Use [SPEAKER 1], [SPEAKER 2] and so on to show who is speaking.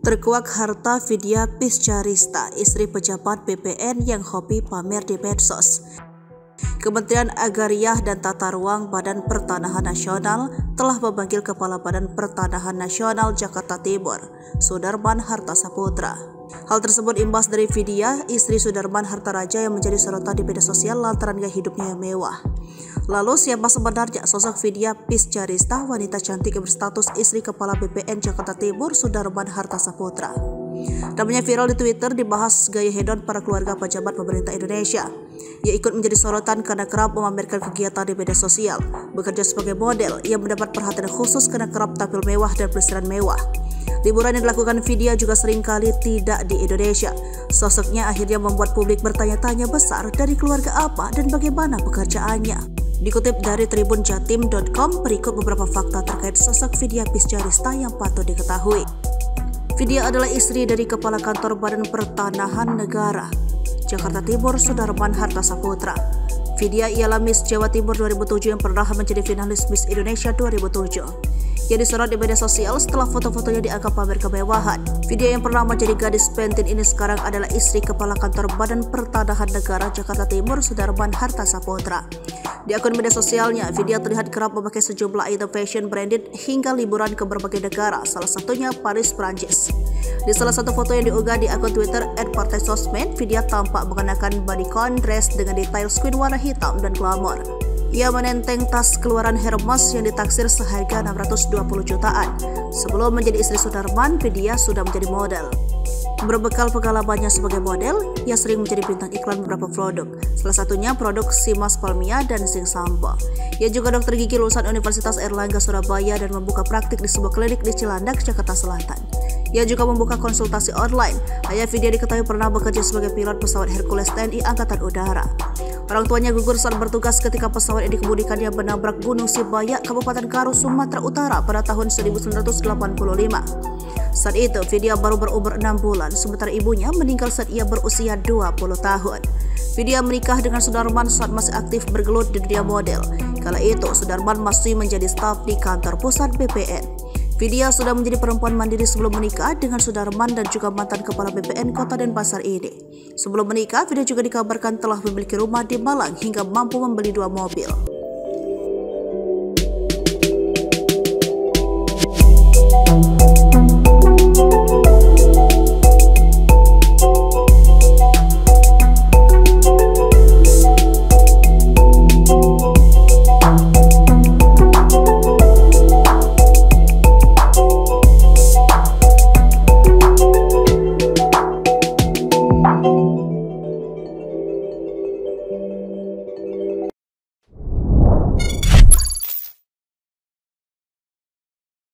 [SPEAKER 1] Terkuak harta Vidya Piscarista, istri pejabat BPN yang hobi pamer di medsos. Kementerian Agraria dan Tata Ruang Badan Pertanahan Nasional telah memanggil Kepala Badan Pertanahan Nasional Jakarta Timur, Sudarman Hartasaputra. Hal tersebut imbas dari Vidya, istri Sudarman Hartaraja yang menjadi sorotan di media sosial lantaran gaya hidupnya yang mewah. Lalu siapa sebenarnya sosok Vidya Piscarista, wanita cantik yang berstatus istri Kepala BPN Jakarta Timur, Sudarman Hartasaputra? Namanya viral di Twitter dibahas gaya hedon para keluarga pejabat pemerintah Indonesia. Ia ikut menjadi sorotan karena kerap memamerkan kegiatan di media sosial, bekerja sebagai model yang mendapat perhatian khusus karena kerap tampil mewah dan pelesiran mewah. Liburan yang dilakukan Vidya juga seringkali tidak di Indonesia. Sosoknya akhirnya membuat publik bertanya-tanya besar dari keluarga apa dan bagaimana pekerjaannya. Dikutip dari tribunjatim.com, berikut beberapa fakta terkait sosok Vidya Piscarista yang patut diketahui. Vidya adalah istri dari Kepala Kantor Badan Pertanahan Negara Jakarta Timur, Sudarman Hartasaputra. Vidya ialah Miss Jawa Timur 2007 yang pernah menjadi finalis Miss Indonesia 2007. Yang disorot di media sosial setelah foto-fotonya dianggap pamer kemewahan. Vidya yang pernah menjadi gadis pentin ini sekarang adalah istri Kepala Kantor Badan Pertanahan Negara Jakarta Timur, Sudarman Hartasaputra. Di akun media sosialnya, Vidya terlihat kerap memakai sejumlah item fashion branded hingga liburan ke berbagai negara, salah satunya Paris, Prancis. Di salah satu foto yang diunggah di akun Twitter @partaisosmed, Vidya tampak mengenakan bodycon dress dengan detail squid warna hitam dan glamor. Ia menenteng tas keluaran Hermes yang ditaksir seharga 620 jutaan. Sebelum menjadi istri Sudarman, Vidya sudah menjadi model. Berbekal pengalamannya sebagai model, ia sering menjadi bintang iklan beberapa produk. Salah satunya produk Simas Palmia dan Zinc Sampo. Ia juga dokter gigi lulusan Universitas Airlangga Surabaya dan membuka praktik di sebuah klinik di Cilandak, Jakarta Selatan. Ia juga membuka konsultasi online. Ayah Vidya diketahui pernah bekerja sebagai pilot pesawat Hercules TNI Angkatan Udara. Orang tuanya gugur saat bertugas ketika pesawat yang dikemudikannya menabrak Gunung Sibayak, Kabupaten Karo, Sumatera Utara pada tahun 1985. Saat itu, Vidya baru berumur 6 bulan, sementara ibunya meninggal saat ia berusia 20 tahun. Vidya menikah dengan Sudarman saat masih aktif bergelut di dunia model. Kala itu, Sudarman masih menjadi staf di kantor pusat BPN. Vidya sudah menjadi perempuan mandiri sebelum menikah dengan Sudarman dan juga mantan Kepala BPN Kota Denpasar ini. Sebelum menikah, Vidya juga dikabarkan telah memiliki rumah di Malang hingga mampu membeli 2 mobil.